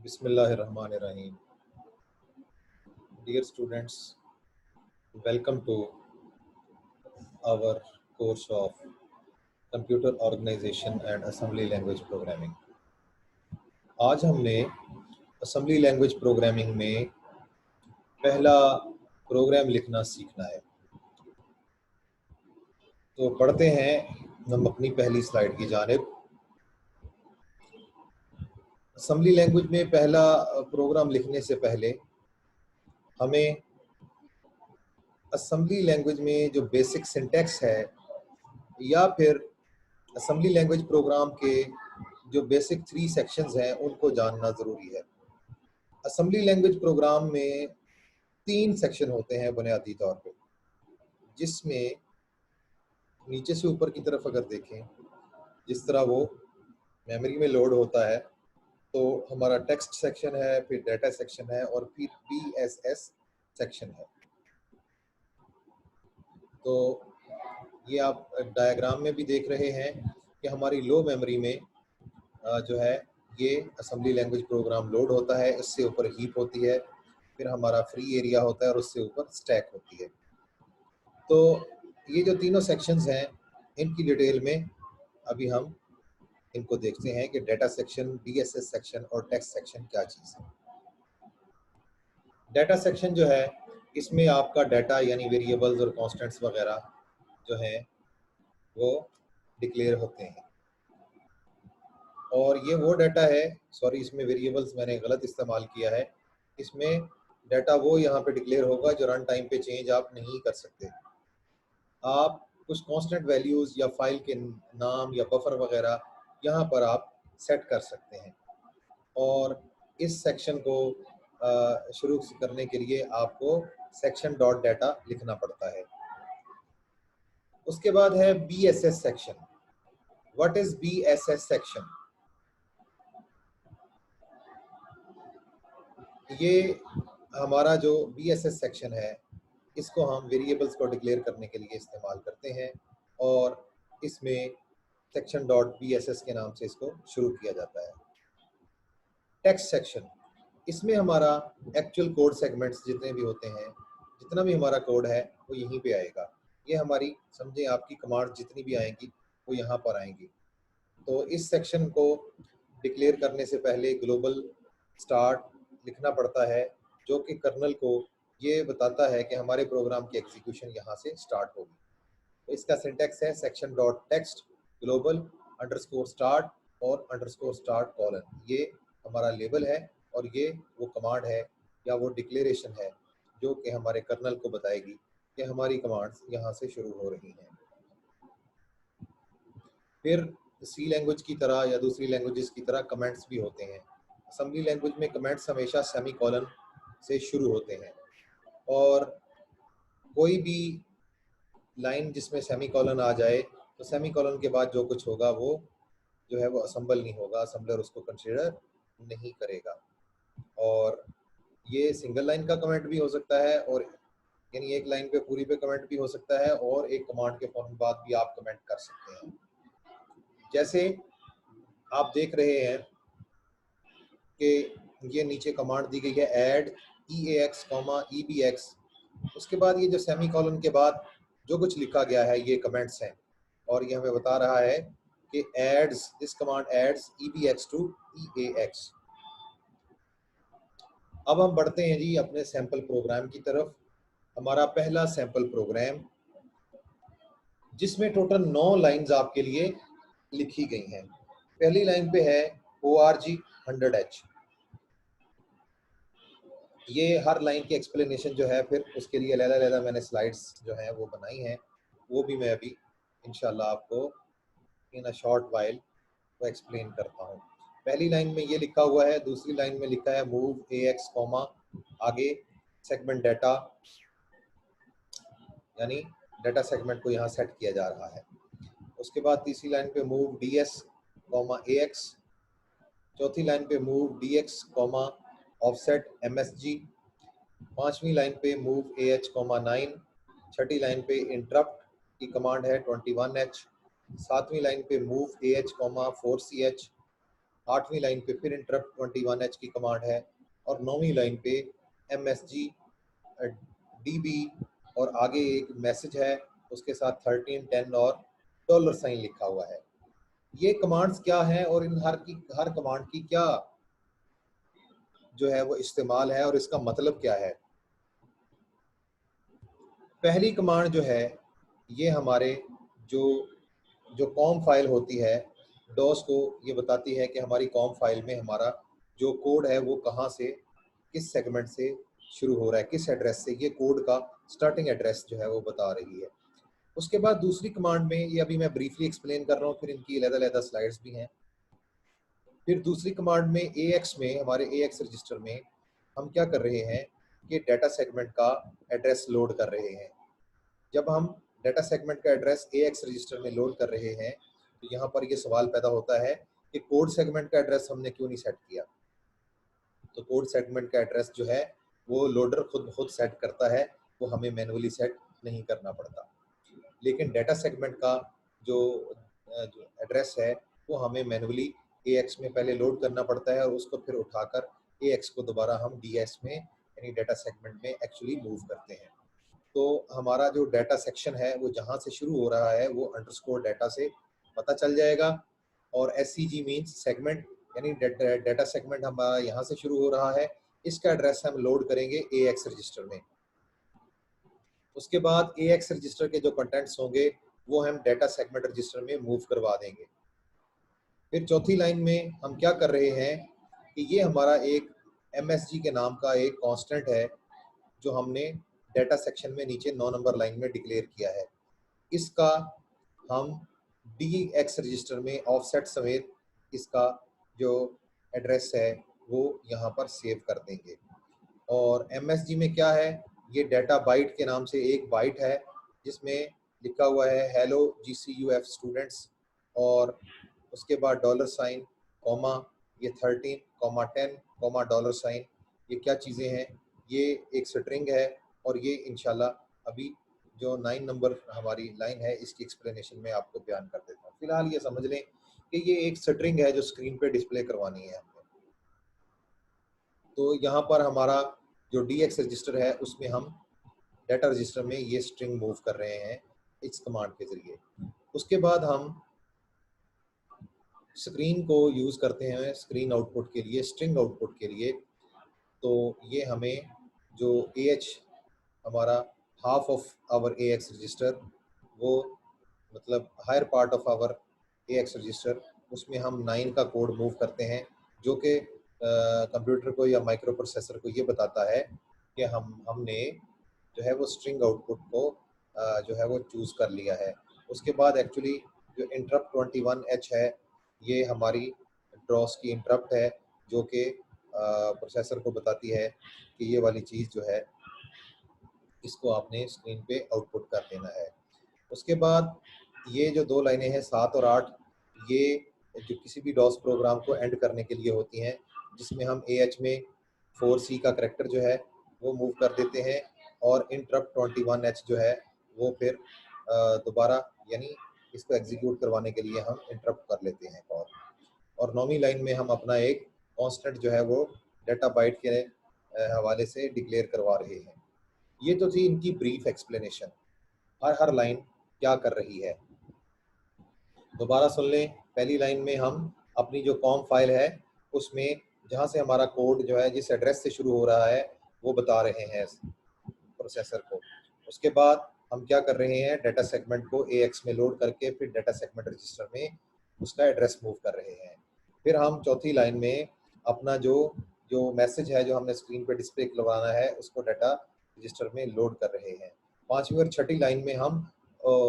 Bismillahirrahmanirrahim. Dear students, welcome to our course of Computer Organization and Assembly Language Programming. आज हमने Assembly Language Programming में पहला programme लिखना सीखना है। तो पढ़ते हैं हम अपनी पहली स्लाइड की जानिब। Assembly Language में पहला प्रोग्राम लिखने से पहले हमें Assembly Language में जो बेसिक सिंटैक्स है या फिर असेंबली लैंग्वेज प्रोग्राम के जो बेसिक 3 सेक्शंस हैं उनको जानना ज़रूरी है। असेंबली लैंग्वेज प्रोग्राम में 3 सेक्शन होते हैं बुनियादी तौर पे, जिसमें नीचे से ऊपर की तरफ अगर देखें जिस तरह वो मेमोरी में लोड होता है तो हमारा टेक्स्ट सेक्शन है, फिर डाटा सेक्शन है और फिर BSS सेक्शन है। तो ये आप डायग्राम में भी देख रहे हैं कि हमारी लो मेमोरी में जो है ये असेंबली लैंग्वेज प्रोग्राम लोड होता है, इससे ऊपर हीप होती है, फिर हमारा फ्री एरिया होता है और उससे ऊपर स्टैक होती है। तो ये जो तीनों सेक्शंस हैं इनकी डिटेल में अभी हम इनको देखते हैं कि डाटा सेक्शन, BSS सेक्शन और टेक्स्ट सेक्शन क्या चीज़ है। डाटा सेक्शन जो है इसमें आपका डाटा यानी वेरिएबल्स और कॉन्स्टेंट्स वगैरह जो हैं वो डिक्लेयर होते हैं। और ये वो डाटा है, सॉरी इसमें वेरिएबल्स मैंने गलत इस्तेमाल किया है, इसमें डाटा वो यहाँ पे डिक्लेयर होगा जो रन टाइम पे चेंज आप नहीं कर सकते। आप कुछ कांस्टेंट वैल्यूज़ या फाइल के नाम या बफर वगैरह यहाँ पर आप सेट कर सकते हैं। और इस सेक्शन को शुरू करने के लिए आपको सेक्शन डॉट डाटा लिखना पड़ता है। उसके बाद है BSS section. What is BSS section? ये हमारा जो BSS सेक्शन है इसको हम वेरिएबल्स को डिक्लेयर करने के लिए इस्तेमाल करते हैं और इसमें सेक्शन डॉट BSS के नाम से इसको शुरू किया जाता है। टेक्स्ट सेक्शन, इसमें हमारा एक्चुअल कोड सेगमेंट्स जितने भी होते हैं, जितना भी हमारा कोड है वो यहीं पे आएगा। ये हमारी समझें आपकी कमांड जितनी भी आएंगी वो यहाँ पर आएंगी। तो इस सेक्शन को डिक्लेयर करने से पहले ग्लोबल स्टार्ट लिखना पड़ता है, जो कि कर्नल को ये बताता है कि हमारे प्रोग्राम की एग्जीक्यूशन यहाँ से स्टार्ट होगी। तो इसका सिंटैक्स है section dot text global underscore start और अंडरस्कोर स्टार्ट कॉलन। ये हमारा लेबल है और ये वो कमांड है या वो डिक्लेरेशन है जो कि हमारे कर्नल को बताएगी कि हमारी कमांड्स यहाँ से शुरू हो रही हैं। फिर सी लैंग्वेज की तरह या दूसरी लैंग्वेजेस की तरह कमेंट्स भी होते हैं। असेंबली लैंग्वेज में कमेंट्स हमेशा सेमी कॉलन से शुरू होते हैं और कोई भी लाइन जिसमें सेमी कॉलन आ जाए तो सेमी कॉलन के बाद जो कुछ होगा वो जो है वो असेंबल नहीं होगा, असेंबलर उसको कंसिडर नहीं करेगा। और ये सिंगल लाइन का कमेंट भी हो सकता है और यानी एक लाइन पे पूरी पे कमेंट भी हो सकता है और एक कमांड के फौरन बाद भी आप कमेंट कर सकते हैं। जैसे आप देख रहे हैं कि ये नीचे कमांड दी गई है ऐड EAX, EBX। उसके बाद ये जो सेमी कॉलन के बाद जो कुछ लिखा गया है ये कमेंट्स हैं और ये हमें बता रहा है कि adds, this command adds EBX to EAX। अब हम बढ़ते हैं जी अपने सैंपल प्रोग्राम की तरफ। हमारा पहला सैंपल प्रोग्राम जिसमें टोटल 9 लाइंस आपके लिए लिखी गई हैं। पहली लाइन पे है ORG 100H। ये हर लाइन की एक्सप्लेनेशन जो है फिर उसके लिए अलग-अलग मैंने स्लाइड्स जो हैं वो बनाई हैं, वो भी मैं अभी इंशाल्लाह आपको इन अ शॉर्ट वाइल वो एक्सप्लेन करता हूँ। पहली लाइन में ये लिखा हुआ है, दूसरी लाइन में लिखा है मूव AX कॉमा आगे सेगमेंट डाटा, यानी डाटा सेगमेंट को यहाँ सेट किया जा रहा है। उसके बाद तीसरी लाइन पे मूव DS कॉमा AX, चौथी लाइन पे move DX comma offset MSG, पांचवी लाइन पे मूव AH कॉमा 9, छठी लाइन पे इंटरप्ट की कमांड है 21H, सातवीं लाइन पे मूव AH कॉमा 4CH, 8वीं लाइन पे फिर इंटरप्ट 21H की कमांड है, और 9वीं लाइन पे MSG DB, और आगे एक मैसेज है, उसके साथ 13, 10 और डॉलर साइन लिखा हुआ है। ये कमांड्स क्या हैं और इन हर कमांड की क्या जो है वो इस्तेमाल है और इसका मतलब क्या है। पहली कमांड जो है ये हमारे जो जो कॉम फाइल होती है डॉस को ये बताती है कि हमारी कॉम फाइल में हमारा जो कोड है वो कहाँ से, किस सेगमेंट से शुरू हो रहा है, किस एड्रेस से, ये कोड का स्टार्टिंग एड्रेस जो है वो बता रही है। उसके बाद दूसरी कमांड में, ये अभी मैं ब्रीफली एक्सप्लेन कर रहा हूँ, फिर इनकी अलग-अलग स्लाइड्स भी हैं। फिर दूसरी कमांड में AX में, हमारे AX रजिस्टर में हम क्या कर रहे हैं कि डेटा सेगमेंट का एड्रेस लोड कर रहे हैं। जब हम डेटा सेगमेंट का एड्रेस AX रजिस्टर में लोड कर रहे हैं तो यहाँ पर ये सवाल पैदा होता है कि कोड सेगमेंट का एड्रेस हमने क्यों नहीं सेट किया। तो कोड सेगमेंट का एड्रेस जो है वो लोडर खुद सेट करता है, वो हमें मैनुअली सेट नहीं करना पड़ता। लेकिन डेटा सेगमेंट का जो एड्रेस है वो हमें मैनुअली AX में पहले लोड करना पड़ता है और उसको फिर उठाकर AX को दोबारा हम DS में यानी डेटा सेगमेंट में एक्चुअली मूव करते हैं। तो हमारा जो डेटा सेक्शन है वो जहाँ से शुरू हो रहा है वो अंडरस्कोर डेटा से पता चल जाएगा, और SCG मीन्स सेगमेंट, यानी डेटा सेगमेंट हमारा यहाँ से शुरू हो रहा है, इसका एड्रेस हम लोड करेंगे AX रजिस्टर में। उसके बाद AX रजिस्टर के जो कंटेंट्स होंगे वो हम डेटा सेगमेंट रजिस्टर में मूव करवा देंगे। फिर चौथी लाइन में हम क्या कर रहे हैं कि ये हमारा एक MSG के नाम का एक कांस्टेंट है जो हमने डेटा सेक्शन में नीचे 9 नंबर लाइन में डिक्लेयर किया है। इसका हम DX रजिस्टर में ऑफसेट समेत इसका जो एड्रेस है वो यहाँ पर सेव कर देंगे। और MSG में क्या है, ये डेटा बाइट के नाम से एक बाइट है जिसमें लिखा हुआ है हेलो GCUF स्टूडेंट्स, और उसके बाद डॉलर साइन, कॉमा, ये 13, कॉमा 10, कॉमा डॉलर साइन, ये क्या चीज़ें हैं, ये एक स्ट्रिंग है, और ये इंशाल्लाह अभी जो 9 नंबर हमारी लाइन है इसकी एक्सप्लेनेशन में आपको बयान कर देता हूँ। फिलहाल ये समझ लें कि ये एक स्ट्रिंग है जो स्क्रीन पे डिस्प्ले करवानी है हमने। तो यहाँ पर हमारा जो DX रजिस्टर है उसमें हम डेटा रजिस्टर में ये स्ट्रिंग मूव कर रहे हैं इस कमांड के जरिए। उसके बाद हम स्क्रीन को यूज़ करते हैं स्क्रीन आउटपुट के लिए, स्ट्रिंग आउटपुट के लिए। तो ये हमें जो AH हमारा half of our AX register, वो मतलब higher part of our AX register, उसमें हम 9 का कोड मूव करते हैं जो कि कंप्यूटर को या माइक्रो प्रोसेसर को ये बताता है कि हमने जो है वो स्ट्रिंग आउटपुट को जो है वो चूज़ कर लिया है। उसके बाद एक्चुअली जो इंटरप्ट 21H है ये हमारी ड्रॉस की इंटरप्ट है जो कि प्रोसेसर को बताती है कि ये वाली चीज़ जो है इसको आपने स्क्रीन पे आउटपुट कर देना है। उसके बाद ये जो 2 लाइनें हैं 7 और 8, ये जो किसी भी डॉस प्रोग्राम को एंड करने के लिए होती हैं, जिसमें हम AH में 4C का करैक्टर जो है वो मूव कर देते हैं, और इंटरप्ट 21H जो है वो फिर दोबारा यानी इसको एग्जीक्यूट करवाने के लिए हम इंटरप्ट कर लेते हैं कॉल। और 9वीं लाइन में हम अपना एक कांस्टेंट जो है वो डेटा बाइट के हवाले से डिक्लेयर करवा रहे हैं। ये तो थी इनकी ब्रीफ एक्सप्लेनेशन, हर लाइन क्या कर रही है। दोबारा सुन लें, पहली लाइन में हम अपनी जो कॉम फाइल है उसमें जहाँ से हमारा कोड जो है जिस एड्रेस से शुरू हो रहा है वो बता रहे हैं प्रोसेसर को। उसके बाद हम क्या कर रहे हैं, डेटा सेगमेंट को AX में लोड करके फिर डेटा सेगमेंट रजिस्टर में उसका एड्रेस मूव कर रहे हैं। फिर हम चौथी लाइन में अपना जो जो मैसेज है जो हमने स्क्रीन पे डिस्प्ले करवाना है उसको डेटा रजिस्टर में लोड कर रहे हैं। 5वीं और 6ठी लाइन में हम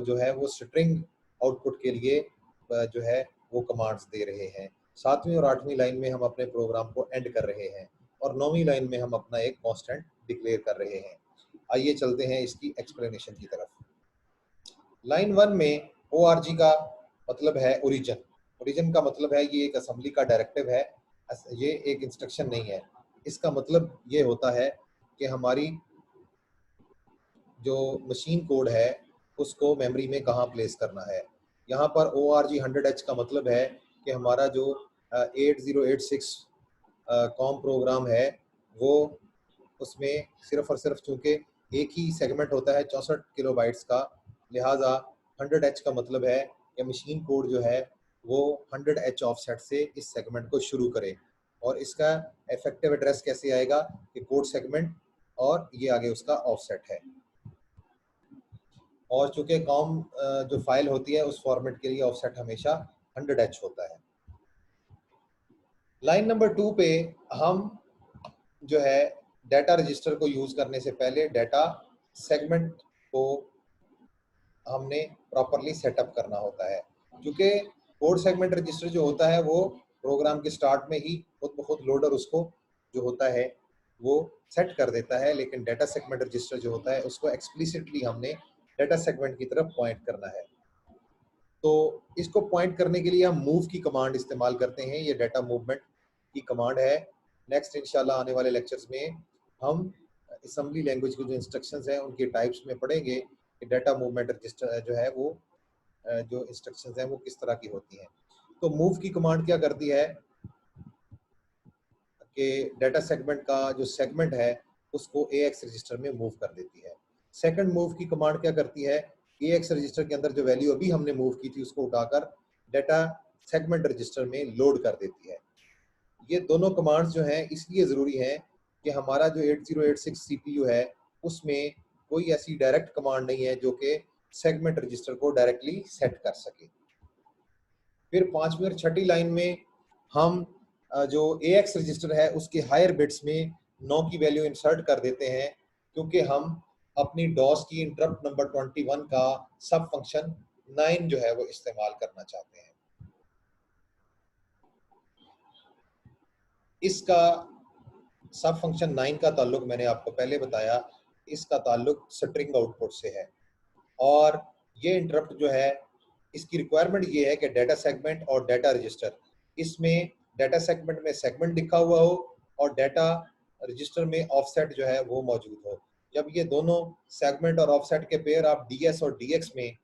जो है वो स्ट्रिंग आउटपुट के लिए जो है वो कमांड्स दे रहे हैं। 7वीं और 8वीं लाइन में हम अपने प्रोग्राम को एंड कर रहे हैं, और 9वीं लाइन में हम अपना एक कांस्टेंट डिक्लेयर कर रहे हैं। आइए चलते हैं इसकी एक्सप्लेनेशन की तरफ। लाइन 1 में ORG का मतलब है ओरिजिन। ओरिजिन का मतलब है ये एक असेंबली का डायरेक्टिव है, ये एक इंस्ट्रक्शन नहीं है। इसका मतलब ये होता है कि हमारी जो मशीन कोड है उसको मेमोरी में कहाँ प्लेस करना है। यहाँ पर ORG 100H का मतलब है कि हमारा जो 8086 कॉम प्रोग्राम है, वो उसमें सिर्फ और सिर्फ चूंकि एक ही सेगमेंट होता है 64 किलोबाइट्स का, लिहाजा 100H का मतलब है कि मशीन कोड जो है वो 100H ऑफसेट से इस सेगमेंट को शुरू करे। और इसका इफेक्टिव एड्रेस कैसे आएगा कि कोड सेगमेंट और ये आगे उसका ऑफसेट है। और चूंकि कॉम जो फाइल होती है उस फॉर्मेट के लिए ऑफसेट हमेशा 100H होता है। लाइन नंबर 2 पे हम जो है डाटा रजिस्टर को यूज करने से पहले डाटा सेगमेंट को हमने प्रॉपरली सेटअप करना होता है, क्योंकि कोड सेगमेंट रजिस्टर जो होता है वो प्रोग्राम के स्टार्ट में ही खुद ब खुद लोडर उसको जो होता है वो सेट कर देता है, लेकिन डाटा सेगमेंट रजिस्टर जो होता है उसको एक्सप्लिसिटली हमने डाटा सेगमेंट की तरफ पॉइंट करना है। तो इसको पॉइंट करने के लिए हम मूव की कमांड इस्तेमाल करते हैं। ये डाटा मूवमेंट की कमांड है। नेक्स्ट इंशाल्लाह आने वाले लेक्चर्स में हम असेंबली लैंग्वेज के जो इंस्ट्रक्शंस हैं उनके टाइप्स में पढ़ेंगे कि डाटा मूवमेंट रजिस्टर जो है वो जो इंस्ट्रक्शंस हैं वो किस तरह की होती हैं। तो मूव की कमांड क्या करती है कि डाटा सेगमेंट का जो सेगमेंट है उसको AX रजिस्टर में मूव कर देती है। सेकंड मूव की कमांड क्या करती है, AX रजिस्टर के अंदर जो वैल्यू अभी हमने मूव की थी उसको उठाकर डाटा सेगमेंट रजिस्टर में लोड कर देती है। ये दोनों कमांड्स जो हैं इसलिए ज़रूरी हैं कि हमारा जो 8086 CPU है उसमें कोई ऐसी डायरेक्ट कमांड नहीं है जो कि सेगमेंट रजिस्टर को डायरेक्टली सेट कर सके। फिर 5वीं और 6ठी लाइन में हम जो AX रजिस्टर है उसके हायर बिट्स में 9 की वैल्यू इंसर्ट कर देते हैं, क्योंकि हम अपनी डॉस की इंटरप्ट नंबर 21 का सब फंक्शन 9 जो है वो इस्तेमाल करना चाहते हैं। इसका सब फंक्शन 9 का ताल्लुक मैंने आपको पहले बताया, इसका ताल्लुक स्ट्रिंग आउटपुट से है। और ये इंटरप्ट जो है इसकी रिक्वायरमेंट ये है कि डाटा सेगमेंट और डाटा रजिस्टर, इसमें डाटा सेगमेंट में सेगमेंट लिखा हुआ हो और डाटा रजिस्टर में ऑफसेट जो है वो मौजूद हो। जब ये दोनों सेगमेंट और ऑफसेट के पेयर आप DS और DX में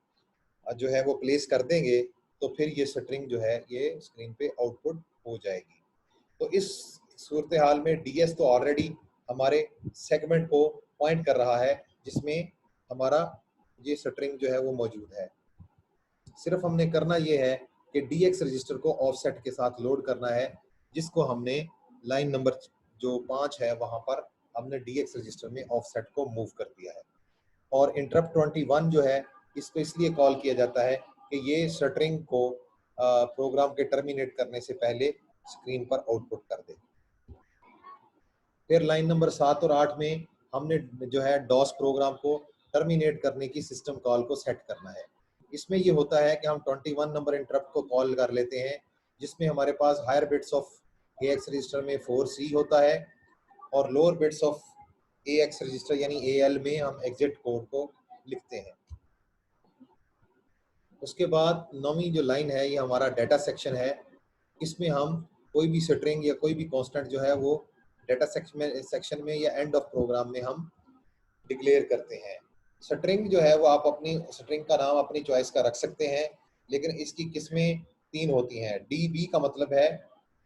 जो है वो प्लेस कर देंगे तो फिर ये स्ट्रिंग जो है ये स्क्रीन पे आउटपुट हो जाएगी। तो इस सूरत हाल में DS तो ऑलरेडी हमारे सेगमेंट को पॉइंट कर रहा है जिसमें हमारा ये स्ट्रिंग जो है वो मौजूद है। सिर्फ हमने करना ये है कि DX रजिस्टर को ऑफसेट के साथ लोड करना है, जिसको हमने लाइन नंबर जो 5 है वहां पर हमने DX रजिस्टर में ऑफसेट को मूव कर दिया है। और इंटरप्ट 21 जो है इसको इसलिए कॉल किया जाता है कि ये स्ट्रिंग को प्रोग्राम के टर्मिनेट करने से पहले स्क्रीन पर आउटपुट कर दे। फिर लाइन नंबर 7 और 8 में हमने जो है डॉस प्रोग्राम को टर्मिनेट करने की सिस्टम कॉल को सेट करना है। इसमें ये होता है कि हम 21 नंबर इंटरप्ट को कॉल कर लेते हैं, जिसमें हमारे पास higher bits of AX register में 4C होता है और lower bits of AX register यानी AL में हम एग्जिट कोड को लिखते हैं। उसके बाद 9वीं जो लाइन है ये हमारा डाटा सेक्शन है। इसमें हम कोई भी स्ट्रिंग या कोई भी कांस्टेंट जो है वो डाटा सेक्शन में या एंड ऑफ प्रोग्राम में हम डिक्लेयर करते हैं। स्ट्रिंग जो है वो आप अपनी स्ट्रिंग का नाम अपनी चॉइस का रख सकते हैं, लेकिन इसकी किस्में 3 होती हैं। DB का मतलब है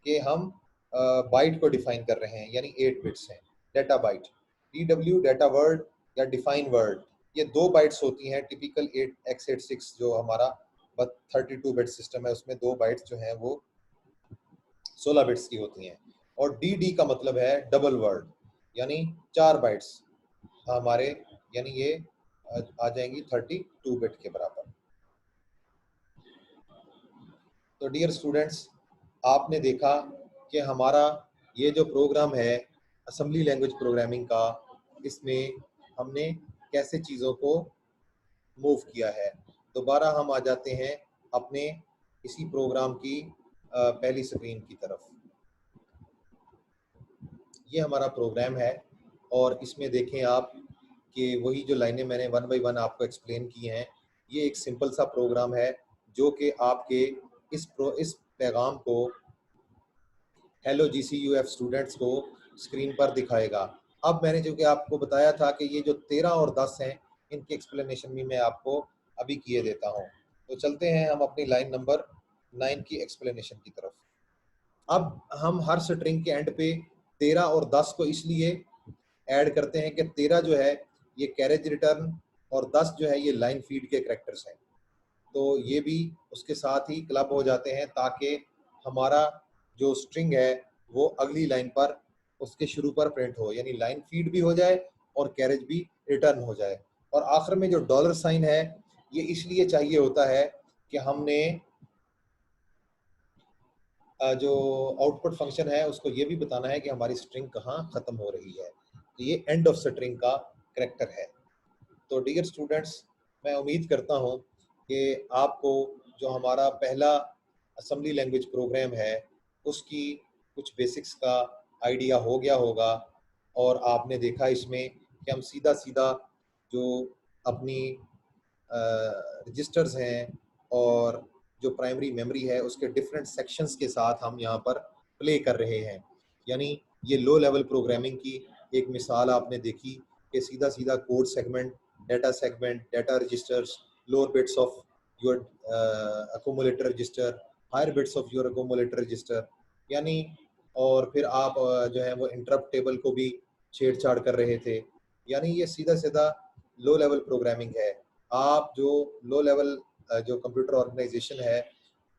कि हम बाइट को डिफाइन कर रहे हैं, यानी 8 बिट्स हैं, data byte. DW data word या डिफाइन वर्ड, ये 2 बाइट्स होती हैं। टिपिकल 8x86 जो हमारा 32 बिट सिस्टम है उसमें 2 बाइट्स जो हैं वो 16 बिट्स की होती हैं। और DD का मतलब है डबल वर्ड, यानी 4 बाइट्स हमारे, यानी ये आ जाएंगी 32 बिट के बराबर। तो डियर स्टूडेंट्स, आपने देखा कि हमारा ये जो प्रोग्राम है असेंबली लैंग्वेज प्रोग्रामिंग का, इसमें हमने कैसे चीज़ों को मूव किया है। दोबारा हम आ जाते हैं अपने इसी प्रोग्राम की पहली स्क्रीन की तरफ। ये हमारा प्रोग्राम है और इसमें देखें आप कि वही जो लाइनें मैंने 1 बाय 1 आपको एक्सप्लेन की हैं, ये एक सिंपल सा प्रोग्राम है जो कि आपके इस पैगाम को हेलो GCUF स्टूडेंट्स को स्क्रीन पर दिखाएगा। अब मैंने जो कि आपको बताया था कि ये जो 13 और 10 हैं इनकी एक्सप्लेनेशन भी मैं आपको अभी किए देता हूँ। तो चलते हैं हम अपनी लाइन नंबर 9 की एक्सप्लेनेशन की तरफ। अब हम हर स्ट्रिंग के एंड पे 13 और 10 को इसलिए ऐड करते हैं कि 13 जो है ये कैरेज रिटर्न और 10 जो है ये लाइन फीड के करैक्टर्स हैं। तो ये भी उसके साथ ही क्लब हो जाते हैं ताकि हमारा जो स्ट्रिंग है वो अगली लाइन पर उसके शुरू पर प्रिंट हो, यानी लाइन फीड भी हो जाए और कैरेज भी रिटर्न हो जाए। और आखिर में जो डॉलर साइन है ये इसलिए चाहिए होता है कि हमने जो आउटपुट फंक्शन है उसको ये भी बताना है कि हमारी स्ट्रिंग कहाँ ख़त्म हो रही है। तो ये एंड ऑफ स्ट्रिंग का करैक्टर है। तो डियर स्टूडेंट्स, मैं उम्मीद करता हूँ कि आपको जो हमारा पहला असेंबली लैंग्वेज प्रोग्राम है उसकी कुछ बेसिक्स का आइडिया हो गया होगा और आपने देखा इसमें कि हम सीधा सीधा जो अपनी रजिस्टर्स हैं और जो प्राइमरी मेमोरी है उसके डिफरेंट सेक्शंस के साथ हम यहाँ पर प्ले कर रहे हैं। यानी ये लो लेवल प्रोग्रामिंग की एक मिसाल आपने देखी कि सीधा सीधा code segment, data registers, lower bits of your accumulator register, higher bits of your accumulator register, यानी और फिर आप जो है वो इंटरप्ट टेबल को भी छेड़छाड़ कर रहे थे। यानी ये सीधा सीधा लो लेवल प्रोग्रामिंग है। आप जो लो लेवल जो कंप्यूटर ऑर्गेनाइजेशन है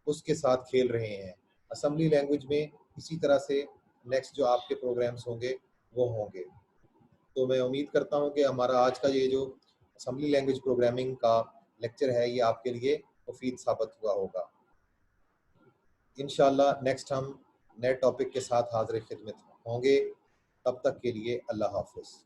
उसके साथ खेल रहे हैं। असेंबली लैंग्वेज में इसी तरह से नेक्स्ट जो आपके प्रोग्राम्स होंगे वो होंगे। तो मैं उम्मीद करता हूँ कि हमारा आज का ये जो असेंबली लैंग्वेज प्रोग्रामिंग का लेक्चर है ये आपके लिए मुफीद साबित हुआ होगा। इंशाल्लाह नेक्स्ट हम नए टॉपिक के साथ हाजिर खिदमत होंगे। तब तक के लिए अल्लाह हाफ़िज़।